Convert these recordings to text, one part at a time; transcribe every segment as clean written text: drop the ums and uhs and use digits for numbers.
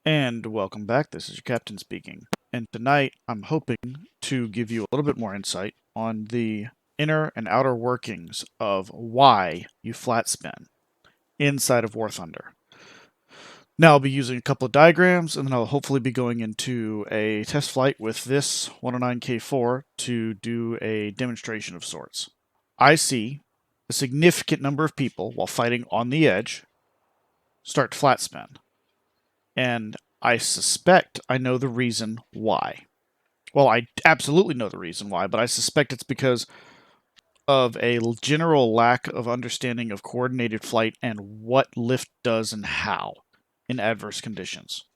And welcome back. This is your captain speaking. And tonight I'm hoping to give you a little bit more insight on the inner and outer workings of why you flat spin inside of Warthunder. Now I'll be using a couple of diagrams, and then I'll hopefully be going into a test flight with this 109K4 to do a demonstration of sorts. I see a significant number of people, while fighting on the edge, start to flat spin. And I suspect I know the reason why. Well, I absolutely know the reason why, but I suspect it's because of a general lack of understanding of coordinated flight and what lift does and how in adverse conditions,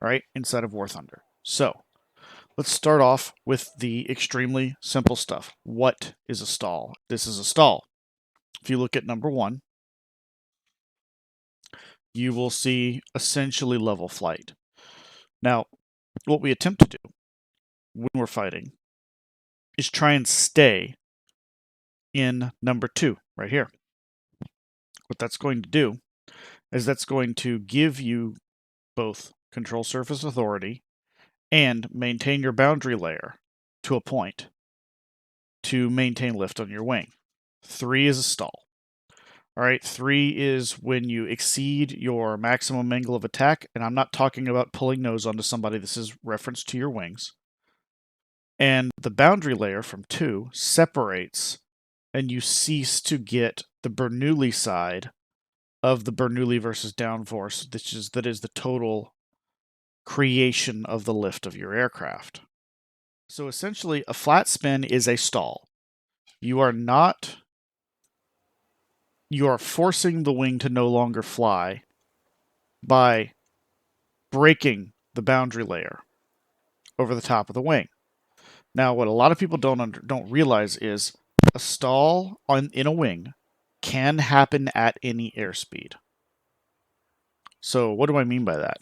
right, inside of Warthunder. So, let's start off with the extremely simple stuff. What is a stall? This is a stall. If you look at number 1, you will see essentially level flight. Now, what we attempt to do when we're fighting is try and stay in number 2 right here. What that's going to do is that's going to give you both control surface authority and maintain your boundary layer to a point to maintain lift on your wing. 3 is a stall. All right, 3 is when you exceed your maximum angle of attack, and I'm not talking about pulling nose onto somebody. This is reference to your wings. And the boundary layer from 2 separates, and you cease to get the Bernoulli side of the Bernoulli versus downforce, that is the total creation of the lift of your aircraft. So essentially, a flat spin is a stall. You are forcing the wing to no longer fly by breaking the boundary layer over the top of the wing. Now, what a lot of people don't realize is a stall in a wing can happen at any airspeed. So what do I mean by that?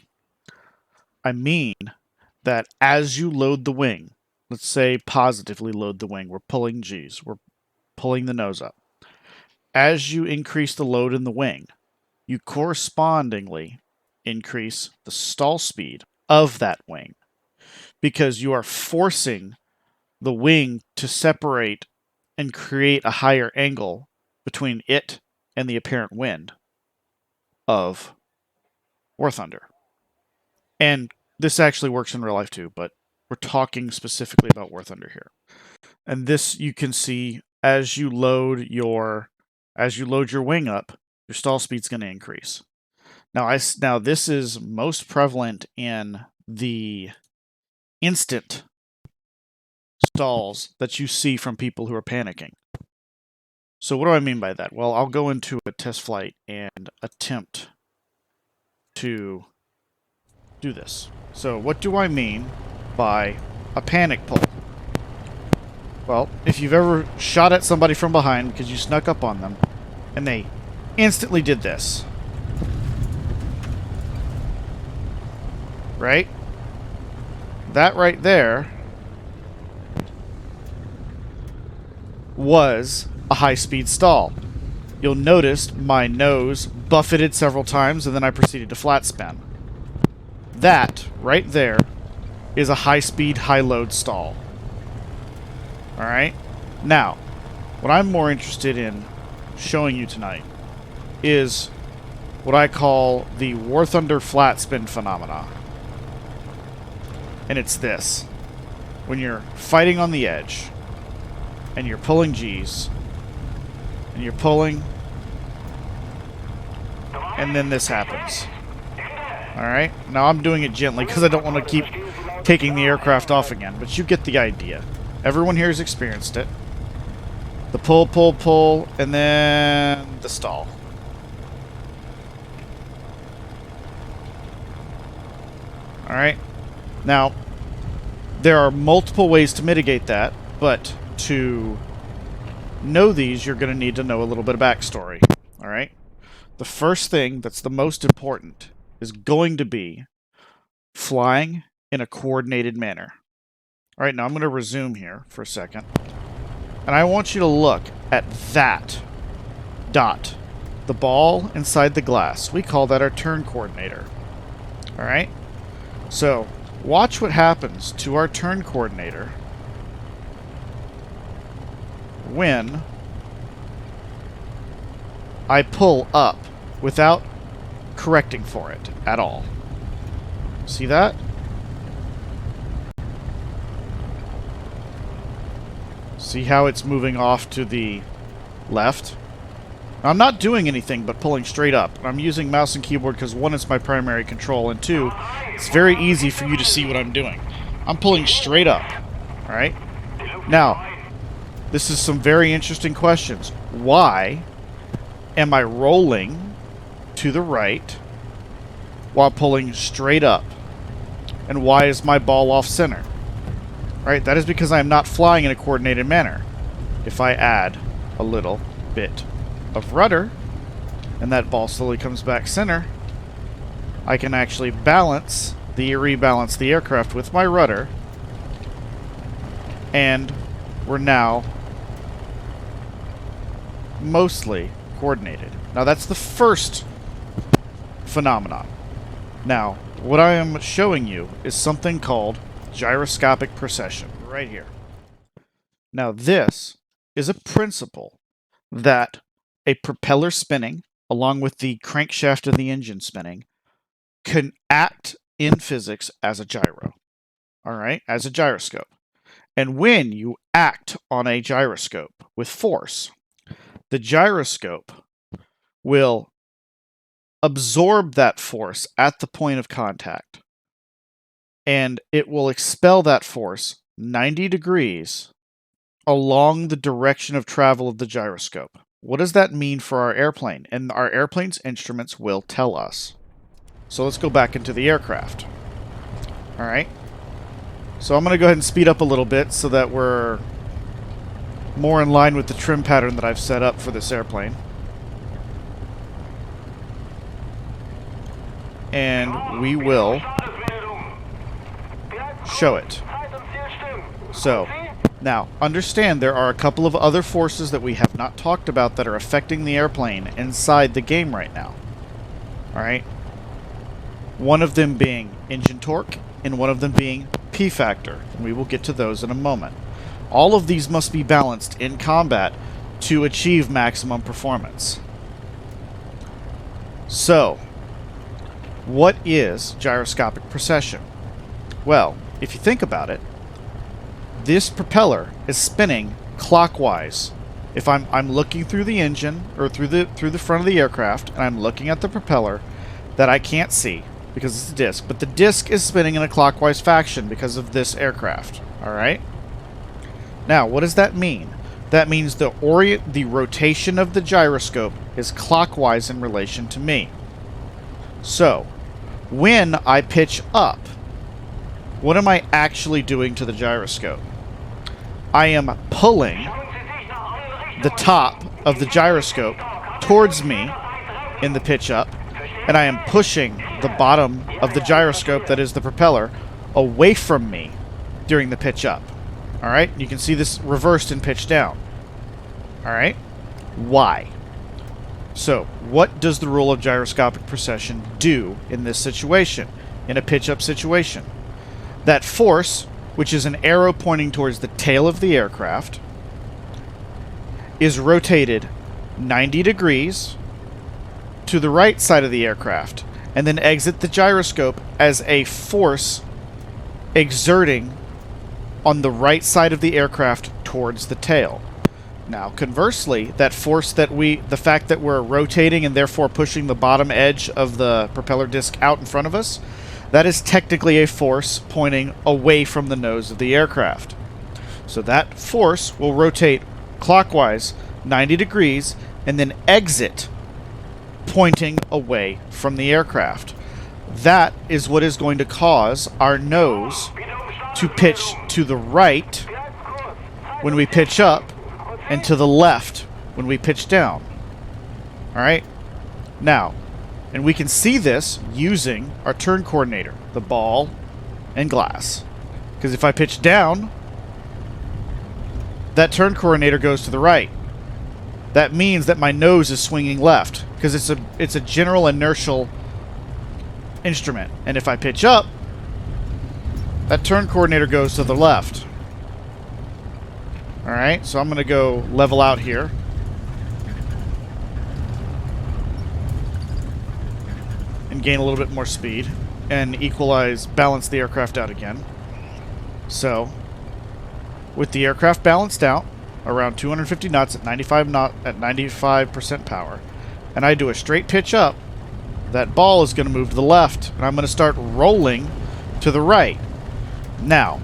I mean that as you load the wing, let's say positively load the wing, we're pulling G's, we're pulling the nose up. As you increase the load in the wing, you correspondingly increase the stall speed of that wing because you are forcing the wing to separate and create a higher angle between it and the apparent wind of Warthunder. And this actually works in real life too, but we're talking specifically about Warthunder here. And this you can see as you load your wing up, your stall speed's going to increase. Now this is most prevalent in the instant stalls that you see from people who are panicking. So what do I mean by that? Well, I'll go into a test flight and attempt to do this. So what do I mean by a panic pull? Well, if you've ever shot at somebody from behind because you snuck up on them and they instantly did this, right? That right there was a high-speed stall. You'll notice my nose buffeted several times and then I proceeded to flat spin. That right there is a high-speed, high-load stall. Alright? Now, what I'm more interested in showing you tonight is what I call the Warthunder flat spin phenomena. And it's this. When you're fighting on the edge, and you're pulling G's, and you're pulling, and then this happens. Alright? Now I'm doing it gently because I don't want to keep taking the aircraft off again, but you get the idea. Everyone here has experienced it. The pull, pull, pull, and then the stall. Alright? Now, there are multiple ways to mitigate that, but to know these, you're going to need to know a little bit of backstory. Alright? The first thing that's the most important is going to be flying in a coordinated manner. Alright, now I'm going to resume here for a second. And I want you to look at that dot. The ball inside the glass. We call that our turn coordinator. Alright? So, watch what happens to our turn coordinator when I pull up without correcting for it at all. See that? See how it's moving off to the left? Now, I'm not doing anything but pulling straight up. I'm using mouse and keyboard because, one, it's my primary control, and two, it's very easy for you to see what I'm doing. I'm pulling straight up. Alright? Now, this is some very interesting questions. Why am I rolling to the right while pulling straight up? And why is my ball off center? Right, that is because I am not flying in a coordinated manner. If I add a little bit of rudder, and that ball slowly comes back center, I can actually rebalance the aircraft with my rudder, and we're now mostly coordinated. Now that's the first phenomenon. Now, what I am showing you is something called gyroscopic precession, right here. Now this is a principle that a propeller spinning, along with the crankshaft of the engine spinning, can act in physics as a gyro. Alright, as a gyroscope. And when you act on a gyroscope with force, the gyroscope will absorb that force at the point of contact, and it will expel that force 90 degrees along the direction of travel of the gyroscope. What does that mean for our airplane? And our airplane's instruments will tell us. So let's go back into the aircraft. Alright. So I'm going to go ahead and speed up a little bit so that we're more in line with the trim pattern that I've set up for this airplane. And we will show it. So, now, understand there are a couple of other forces that we have not talked about that are affecting the airplane inside the game right now. Alright? One of them being engine torque, and one of them being P factor. And we will get to those in a moment. All of these must be balanced in combat to achieve maximum performance. So, what is gyroscopic precession? Well, if you think about it, this propeller is spinning clockwise. If I'm looking through the engine, or through the front of the aircraft, and I'm looking at the propeller that I can't see because it's a disc, but the disc is spinning in a clockwise fashion because of this aircraft. Alright? Now, what does that mean? That means the rotation of the gyroscope is clockwise in relation to me. So, when I pitch up, what am I actually doing to the gyroscope? I am pulling the top of the gyroscope towards me in the pitch up, and I am pushing the bottom of the gyroscope, that is the propeller, away from me during the pitch up. Alright? You can see this reversed in pitch down. Alright? Why? So, what does the rule of gyroscopic precession do in this situation, in a pitch up situation? That force, which is an arrow pointing towards the tail of the aircraft, is rotated 90 degrees to the right side of the aircraft, and then exit the gyroscope as a force exerting on the right side of the aircraft towards the tail. Now, conversely, that force that the fact that we're rotating and therefore pushing the bottom edge of the propeller disc out in front of us, that is technically a force pointing away from the nose of the aircraft. So that force will rotate clockwise 90 degrees and then exit pointing away from the aircraft. That is what is going to cause our nose to pitch to the right when we pitch up and to the left when we pitch down. Alright? Now, and we can see this using our turn coordinator, the ball and glass. Because if I pitch down, that turn coordinator goes to the right. That means that my nose is swinging left, because it's a general inertial instrument. And if I pitch up, that turn coordinator goes to the left. Alright, so I'm going to go level out here. And gain a little bit more speed. And balance the aircraft out again. So, with the aircraft balanced out, around 250 knots at 95% power, and I do a straight pitch up, that ball is going to move to the left, and I'm going to start rolling to the right. Now,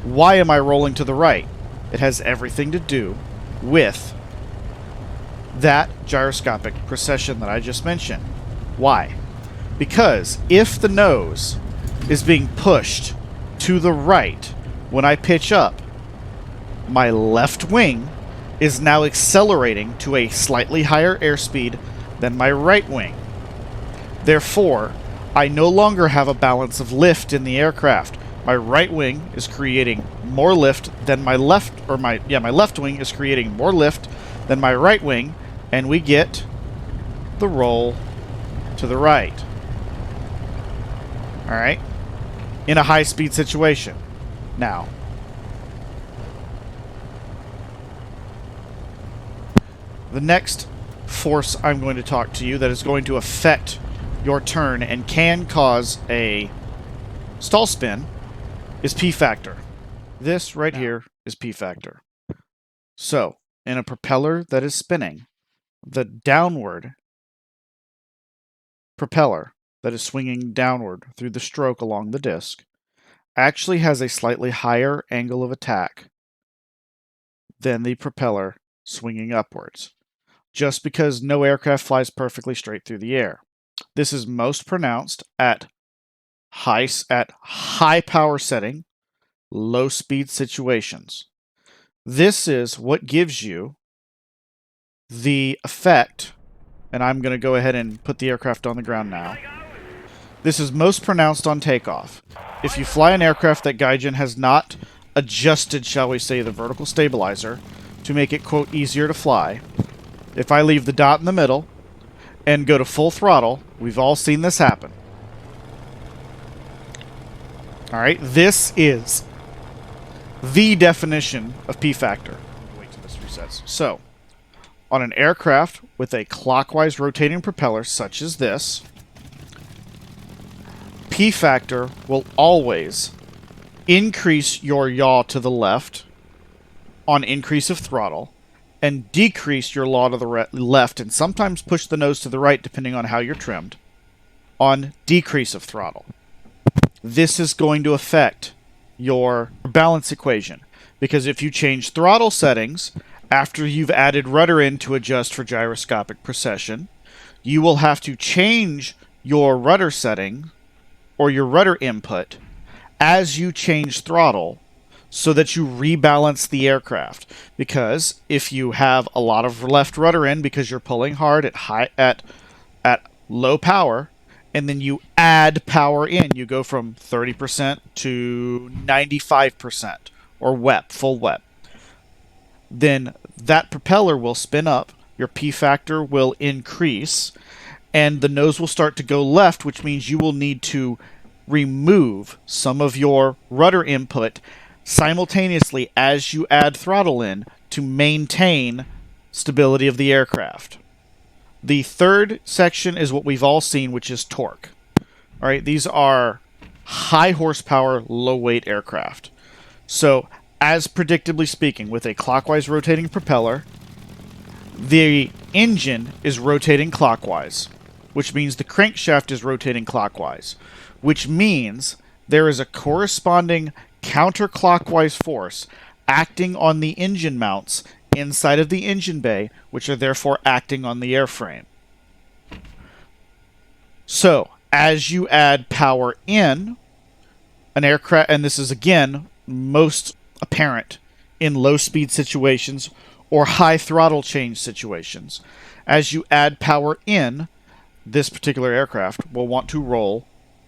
why am I rolling to the right? It has everything to do with that gyroscopic precession that I just mentioned. Why? Because if the nose is being pushed to the right when I pitch up, my left wing is now accelerating to a slightly higher airspeed than my right wing. Therefore, I no longer have a balance of lift in the aircraft. My right wing is creating more lift than my left, or my left wing is creating more lift than my right wing, and we get the roll to the right. Alright? In a high-speed situation. Now, the next force I'm going to talk to you that is going to affect your turn and can cause a stall spin is P-factor. This right here is P-factor. So, in a propeller that is spinning, the downward propeller that is swinging downward through the stroke along the disc actually has a slightly higher angle of attack than the propeller swinging upwards, just because no aircraft flies perfectly straight through the air. This is most pronounced at high power setting, low speed situations. This is what gives you the effect, and I'm going to go ahead and put the aircraft on the ground now. This is most pronounced on takeoff. If you fly an aircraft that Gaijin has not adjusted, shall we say, the vertical stabilizer to make it, quote, easier to fly, if I leave the dot in the middle and go to full throttle, we've all seen this happen. Alright, this is the definition of P-factor. Wait till this resets. So, on an aircraft with a clockwise rotating propeller such as this, P-factor will always increase your yaw to the left on increase of throttle and decrease your yaw to the left, and sometimes push the nose to the right depending on how you're trimmed, on decrease of throttle. This is going to affect your balance equation, because if you change throttle settings after you've added rudder in to adjust for gyroscopic precession, you will have to change your rudder setting or your rudder input as you change throttle so that you rebalance the aircraft. Because if you have a lot of left rudder in because you're pulling hard at low power, and then you add power in, you go from 30% to 95% or WEP, full WEP, then that propeller will spin up, your P-factor will increase, and the nose will start to go left, which means you will need to remove some of your rudder input simultaneously as you add throttle in to maintain stability of the aircraft. The third section is what we've all seen, which is torque. All right, these are high horsepower, low weight aircraft. So, as predictably speaking, with a clockwise rotating propeller, the engine is rotating clockwise, which means the crankshaft is rotating clockwise, which means there is a corresponding counterclockwise force acting on the engine mounts inside of the engine bay, which are therefore acting on the airframe. So, as you add power in an aircraft, and this is again most apparent in low speed situations or high throttle change situations, as you add power in, this particular aircraft will want to roll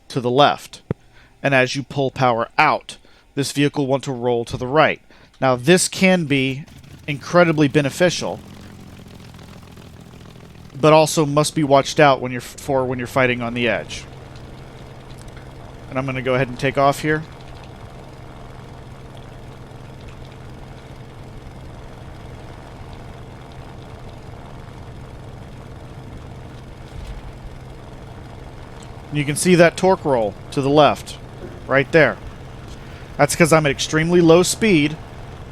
to the left. And as you pull power out, this vehicle will want to roll to the right. Now, this can be incredibly beneficial, but also must be watched out when you're fighting on the edge. And I'm going to go ahead and take off here. You can see that torque roll to the left, right there. That's because I'm at extremely low speed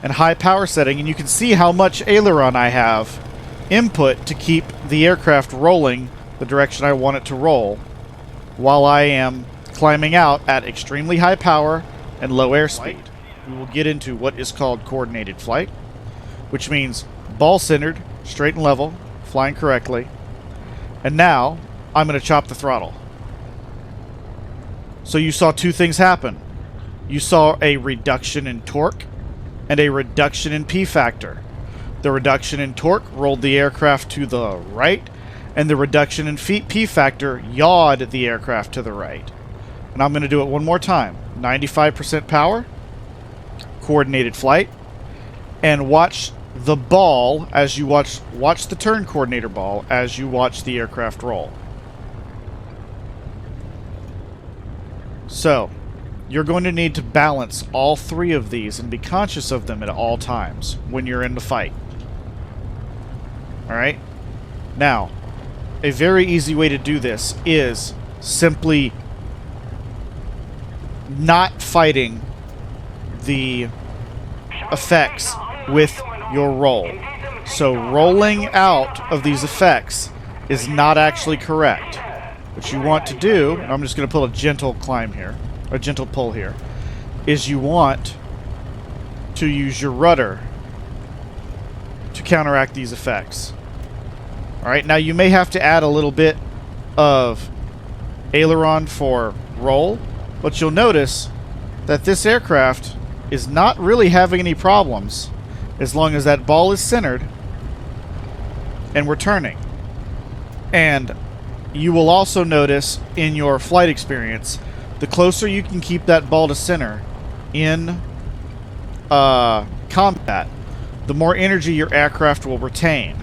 and high power setting, and you can see how much aileron I have input to keep the aircraft rolling the direction I want it to roll while I am climbing out at extremely high power and low airspeed. We will get into what is called coordinated flight, which means ball centered, straight and level, flying correctly. And now I'm going to chop the throttle. So you saw two things happen. You saw a reduction in torque and a reduction in P factor. The reduction in torque rolled the aircraft to the right, and the reduction in P factor yawed the aircraft to the right. And I'm going to do it one more time. 95% power, coordinated flight, and watch the ball as you watch the turn coordinator ball as you watch the aircraft roll. So, you're going to need to balance all three of these and be conscious of them at all times when you're in the fight. Alright? Now, a very easy way to do this is simply not fighting the effects with your roll. So rolling out of these effects is not actually correct. What you want to do, and I'm just going to pull a gentle climb here, a gentle pull here, is you want to use your rudder to counteract these effects. Alright, now you may have to add a little bit of aileron for roll, but you'll notice that this aircraft is not really having any problems as long as that ball is centered and we're turning. And you will also notice in your flight experience, the closer you can keep that ball to center in combat, the more energy your aircraft will retain.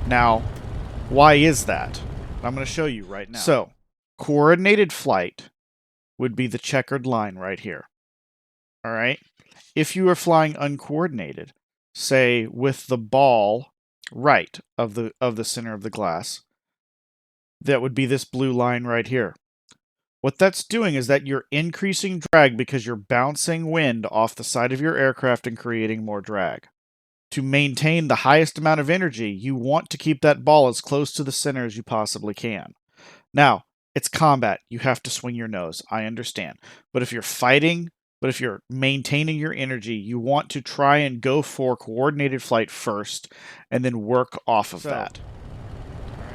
Now, why is that? I'm going to show you right now. So, coordinated flight would be the checkered line right here. Alright? If you are flying uncoordinated, say with the ball right of the center of the glass, that would be this blue line right here. What that's doing is that you're increasing drag because you're bouncing wind off the side of your aircraft and creating more drag. To maintain the highest amount of energy, you want to keep that ball as close to the center as you possibly can. Now, it's combat. You have to swing your nose. I understand. But if you're maintaining your energy, you want to try and go for coordinated flight first and then work off of that.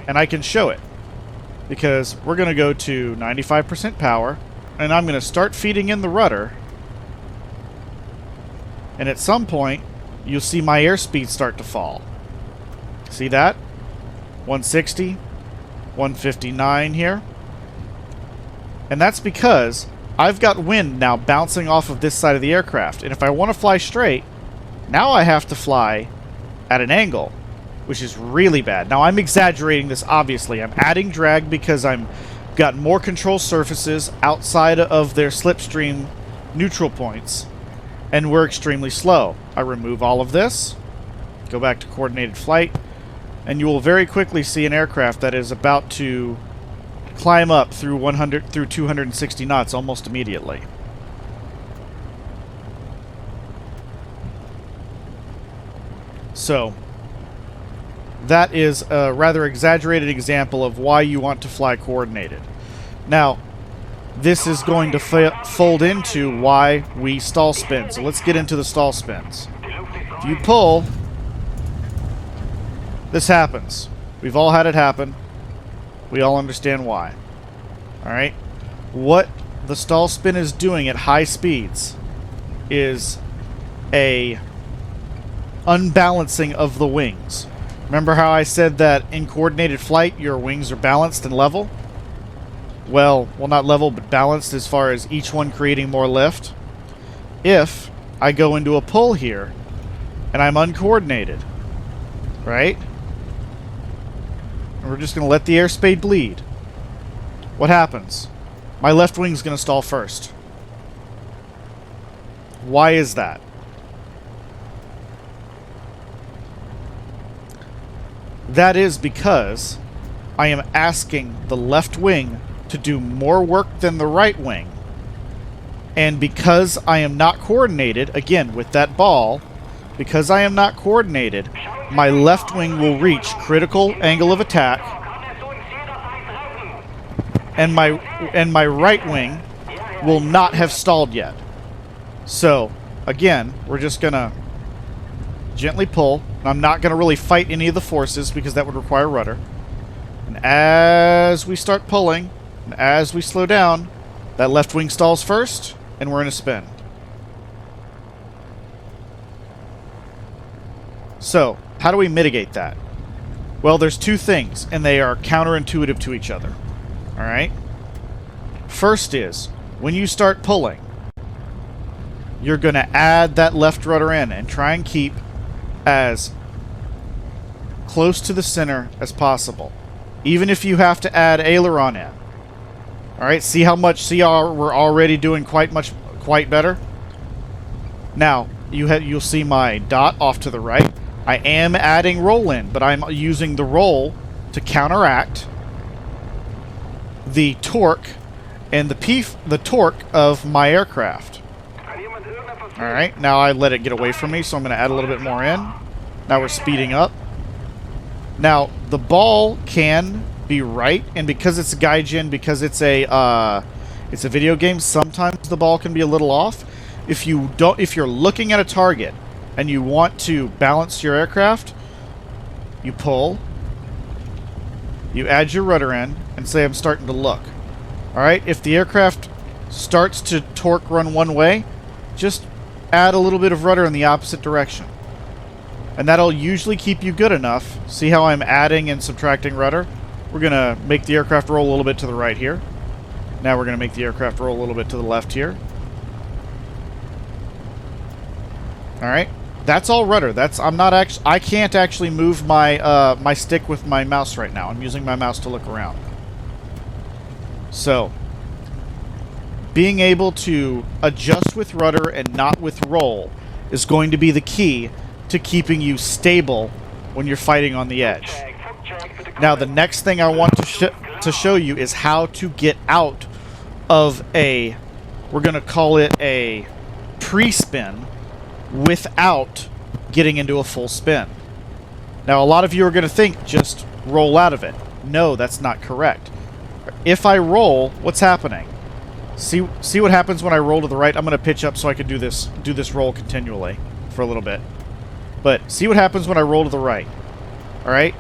And I can show it because we're going to go to 95% power and I'm going to start feeding in the rudder. And at some point, you'll see my airspeed start to fall. See that? 160, 159 here. And that's because I've got wind now bouncing off of this side of the aircraft. And if I want to fly straight, now I have to fly at an angle, which is really bad. Now, I'm exaggerating this, obviously. I'm adding drag because I've got more control surfaces outside of their slipstream neutral points. And we're extremely slow. I remove all of this, go back to coordinated flight, and you will very quickly see an aircraft that is about to climb up through 260 knots almost immediately. So, that is a rather exaggerated example of why you want to fly coordinated. Now, this is going to fold into why we stall spin. So let's get into the stall spins. If you pull, this happens. We've all had it happen. We all understand why. Alright? What the stall spin is doing at high speeds is a unbalancing of the wings. Remember how I said that in coordinated flight your wings are balanced and level? Well, not level, but balanced as far as each one creating more lift. If I go into a pull here, and I'm uncoordinated, right? And we're just going to let the airspeed bleed. What happens? My left wing's going to stall first. Why is that? That is because I am asking the left wing to do more work than the right wing. And because I am not coordinated, again, with that ball, because I am not coordinated, my left wing will reach critical angle of attack, and my right wing will not have stalled yet. So, again, we're just going to gently pull. I'm not going to really fight any of the forces because that would require rudder. And as we start pulling, and as we slow down, that left wing stalls first, and we're in a spin. So, how do we mitigate that? Well, there's two things, and they are counterintuitive to each other. Alright? First is, when you start pulling, you're going to add that left rudder in and try and keep as close to the center as possible. Even if you have to add aileron in. Alright, see how we're already doing quite better? Now, you'll see my dot off to the right. I am adding roll in, but I'm using the roll to counteract the torque and the torque of my aircraft. Alright, now I let it get away from me, so I'm going to add a little bit more in. Now we're speeding up. Now, the ball can be right, and because it's a Gaijin, because it's a video game, sometimes the ball can be a little off. If you're looking at a target and you want to balance your aircraft, you pull, you add your rudder in, and say I'm starting to look. Alright, if the aircraft starts to torque run one way, just add a little bit of rudder in the opposite direction. And that'll usually keep you good enough. See how I'm adding and subtracting rudder? We're going to make the aircraft roll a little bit to the right here. Now we're going to make the aircraft roll a little bit to the left here. Alright. That's all rudder. I can't actually move my my stick with my mouse right now. I'm using my mouse to look around. So, being able to adjust with rudder and not with roll is going to be the key to keeping you stable when you're fighting on the edge. Now, the next thing I want to show you is how to get out of we're going to call it a pre-spin, without getting into a full spin. Now, a lot of you are going to think just roll out of it. No, that's not correct. If I roll, what's happening? See what happens when I roll to the right? I'm going to pitch up so I can do this roll continually for a little bit. But see what happens when I roll to the right. Alright?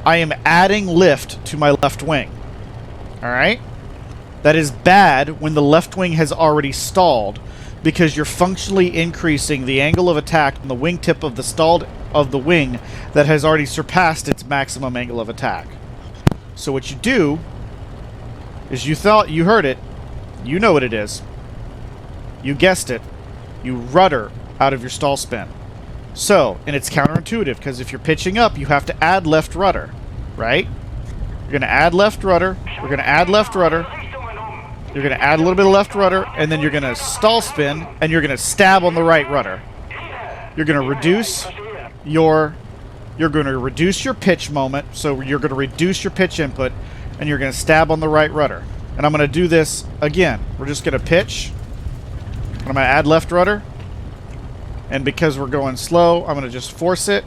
I am adding lift to my left wing. Alright? That is bad when the left wing has already stalled, because you're functionally increasing the angle of attack on the wingtip of the stalled of the wing that has already surpassed its maximum angle of attack. So what you do is you heard it, you know what it is. You guessed it. You rudder out of your stall spin. So, and it's counterintuitive, because if you're pitching up, you have to add left rudder, right? You're going to add left rudder, you're going to add left rudder, you're going to add a little bit of left rudder, and then you're going to stall spin, and you're going to stab on the right rudder. You're going to reduce your pitch moment, so you're going to reduce your pitch input, and you're going to stab on the right rudder. And I'm going to do this again. We're just going to pitch, and I'm going to add left rudder, and because we're going slow, I'm going to just force it.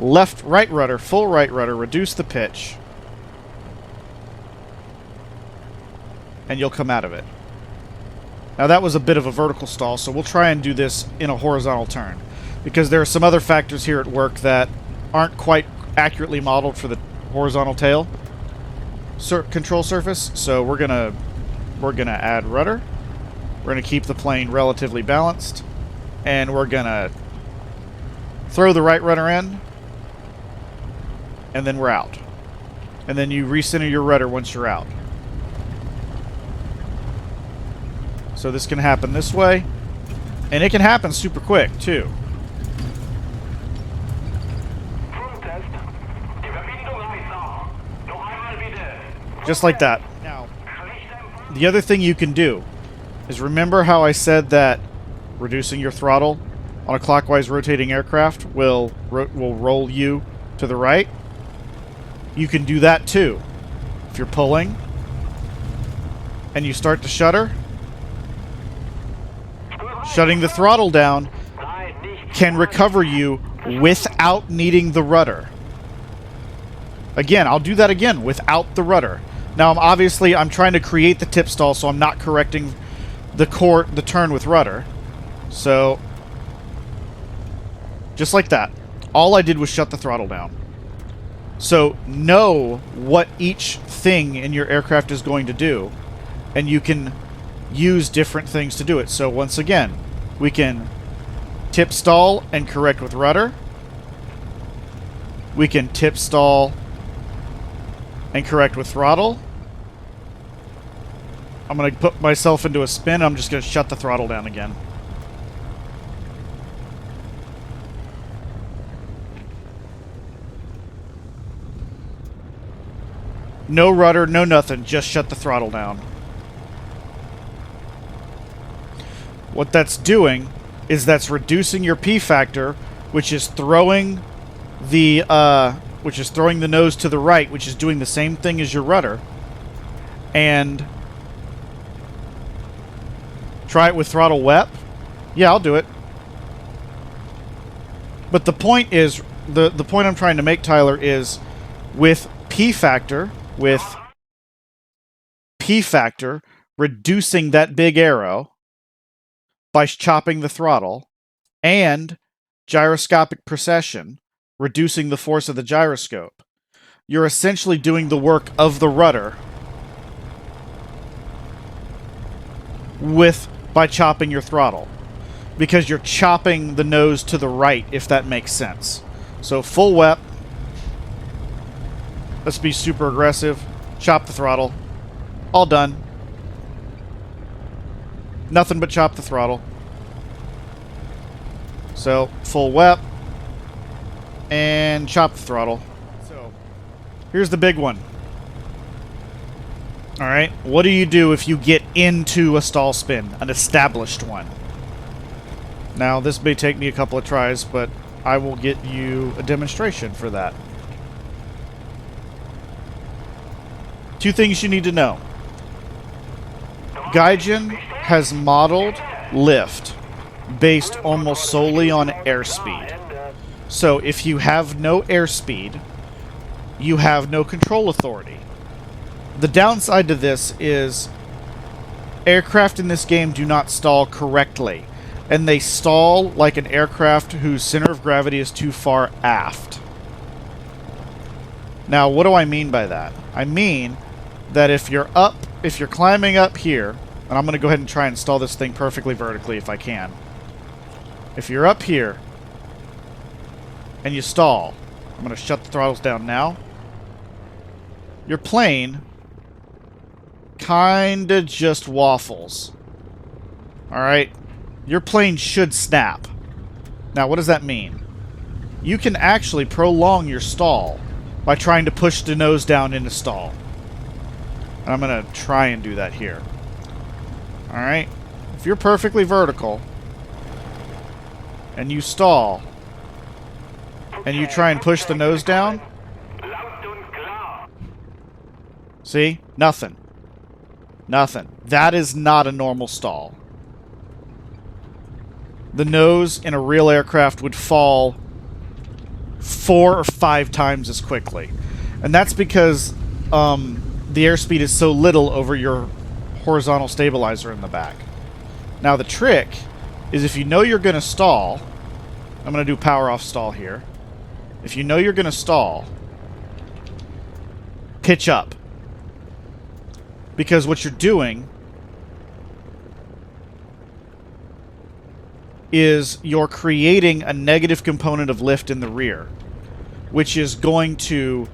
Left, right rudder, full right rudder, reduce the pitch, and you'll come out of it. Now that was a bit of a vertical stall, so we'll try and do this in a horizontal turn, because there are some other factors here at work that aren't quite accurately modeled for the horizontal tail control surface. So we're gonna add rudder. We're gonna keep the plane relatively balanced, and we're gonna throw the right rudder in, and then we're out. And then you recenter your rudder once you're out. So this can happen this way, and it can happen super quick too. Just like that. Now, the other thing you can do is, remember how I said that reducing your throttle on a clockwise rotating aircraft will roll you to the right? You can do that too. If you're pulling, and you start to shudder, shutting the throttle down can recover you without needing the rudder. Again, I'll do that again without the rudder. Now, I'm trying to create the tip stall, so I'm not correcting the turn with rudder. So, just like that. All I did was shut the throttle down. So, know what each thing in your aircraft is going to do, and you can use different things to do it. So, once again, we can tip stall and correct with rudder. We can tip stall and correct with throttle. I'm going to put myself into a spin. I'm just going to shut the throttle down again. No rudder, no nothing. Just shut the throttle down. What that's doing is that's reducing your P factor, which is throwing the nose to the right, which is doing the same thing as your rudder. And try it with throttle wep. Yeah, I'll do it. But the point is, the point I'm trying to make, Tyler, is with P factor, reducing that big arrow by chopping the throttle, and gyroscopic precession, reducing the force of the gyroscope, you're essentially doing the work of the rudder by chopping your throttle. Because you're chopping the nose to the right, if that makes sense. So full wep. Let's be super aggressive. Chop the throttle. All done. Nothing but chop the throttle. So, full wep. And chop the throttle. So, here's the big one. Alright, what do you do if you get into a stall spin? An established one. Now, this may take me a couple of tries, but I will get you a demonstration for that. Two things you need to know. Gaijin has modeled lift based almost solely on airspeed. So if you have no airspeed, you have no control authority. The downside to this is aircraft in this game do not stall correctly, and they stall like an aircraft whose center of gravity is too far aft. Now, what do I mean by that? I mean that if you're climbing up here, and I'm going to go ahead and try and stall this thing perfectly vertically if I can. If you're up here and you stall, I'm going to shut the throttles down now. Your plane kinda just waffles. Alright? Your plane should snap. Now, what does that mean? You can actually prolong your stall by trying to push the nose down into stall. And I'm going to try and do that here. Alright? If you're perfectly vertical and you stall and you try and push the nose down, see? Nothing. Nothing. That is not a normal stall. The nose in a real aircraft would fall 4 or 5 times as quickly. And that's because the airspeed is so little over your horizontal stabilizer in the back. Now the trick is if you know you're going to stall, I'm going to do power off stall here. If you know you're going to stall, pitch up. Because what you're doing is you're creating a negative component of lift in the rear, which is going to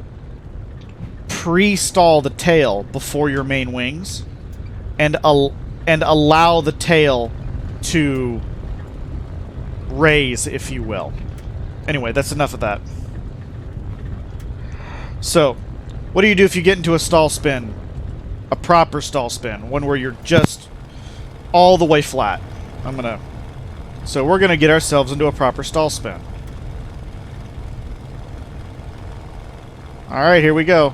pre-stall the tail before your main wings and allow the tail to raise, if you will. Anyway, that's enough of that. So, what do you do if you get into a stall spin? A proper stall spin. One where you're just all the way flat. So we're going to get ourselves into a proper stall spin. Alright, here we go.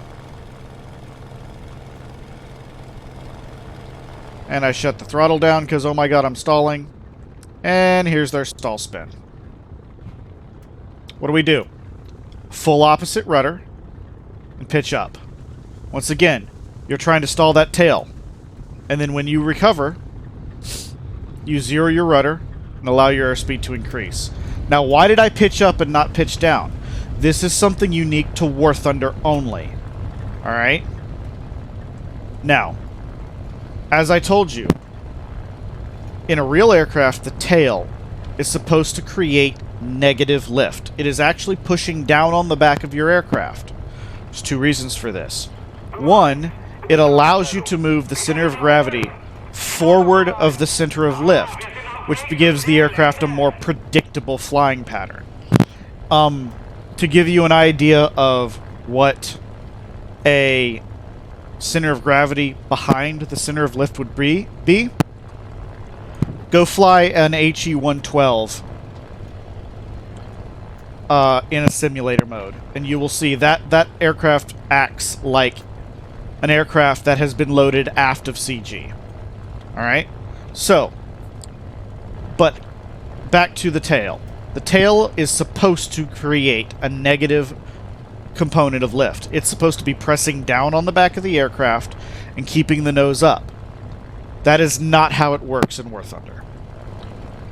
And I shut the throttle down because, oh my god, I'm stalling. And here's their stall spin. What do? Full opposite rudder and pitch up. Once again, you're trying to stall that tail. And then when you recover, you zero your rudder and allow your airspeed to increase. Now, why did I pitch up and not pitch down? This is something unique to Warthunder only. Alright? Now, as I told you, in a real aircraft, the tail is supposed to create negative lift. It is actually pushing down on the back of your aircraft. There's two reasons for this. One, it allows you to move the center of gravity forward of the center of lift, which gives the aircraft a more predictable flying pattern. To give you an idea of what a center of gravity behind the center of lift would be, go fly an HE-112 in a simulator mode, and you will see that that aircraft acts like an aircraft that has been loaded aft of CG. Alright? So, but back to the tail. The tail is supposed to create a negative component of lift. It's supposed to be pressing down on the back of the aircraft and keeping the nose up. That is not how it works in Warthunder.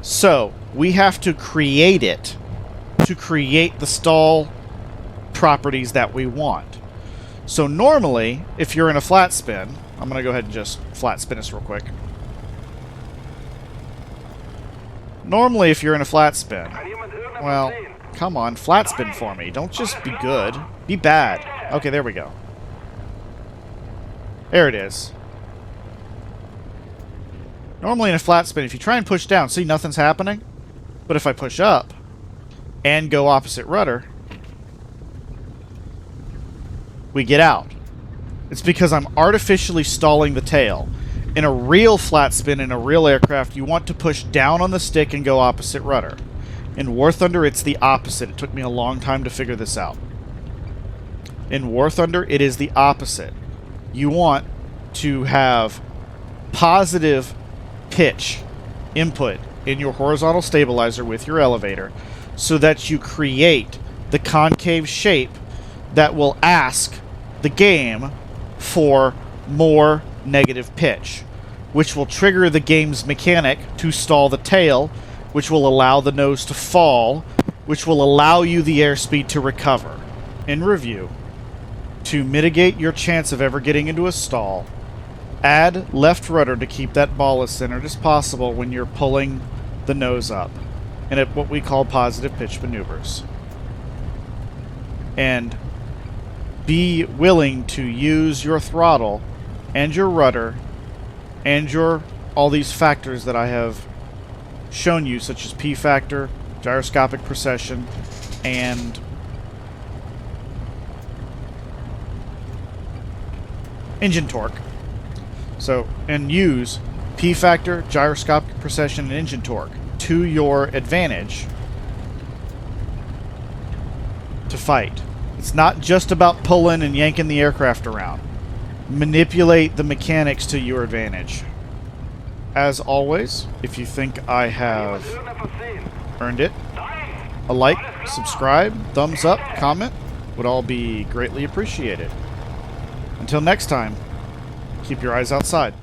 So, we have to create it to create the stall properties that we want. So normally, if you're in a flat spin, I'm going to go ahead and just flat spin this real quick. Normally, if you're in a flat spin, well, come on, flat spin for me. Don't just be good. Be bad. Okay, there we go. There it is. Normally in a flat spin, if you try and push down, see, nothing's happening. But if I push up and go opposite rudder, we get out. It's because I'm artificially stalling the tail. In a real flat spin, in a real aircraft, you want to push down on the stick and go opposite rudder. In Warthunder, it's the opposite. It took me a long time to figure this out. In Warthunder, it is the opposite. You want to have positive pitch input in your horizontal stabilizer with your elevator so that you create the concave shape that will ask the game for more negative pitch, which will trigger the game's mechanic to stall the tail, which will allow the nose to fall, which will allow you the airspeed to recover. In review, to mitigate your chance of ever getting into a stall, add left rudder to keep that ball as centered as possible when you're pulling the nose up, and at what we call positive pitch maneuvers. And be willing to use your throttle and your rudder and your all these factors that I have shown you, such as P factor, gyroscopic precession, and engine torque. So, and use P factor, gyroscopic precession, and engine torque to your advantage to fight. It's not just about pulling and yanking the aircraft around. Manipulate the mechanics to your advantage. As always, if you think I have earned it, a like, subscribe, thumbs up, comment would all be greatly appreciated. Until next time, keep your eyes outside.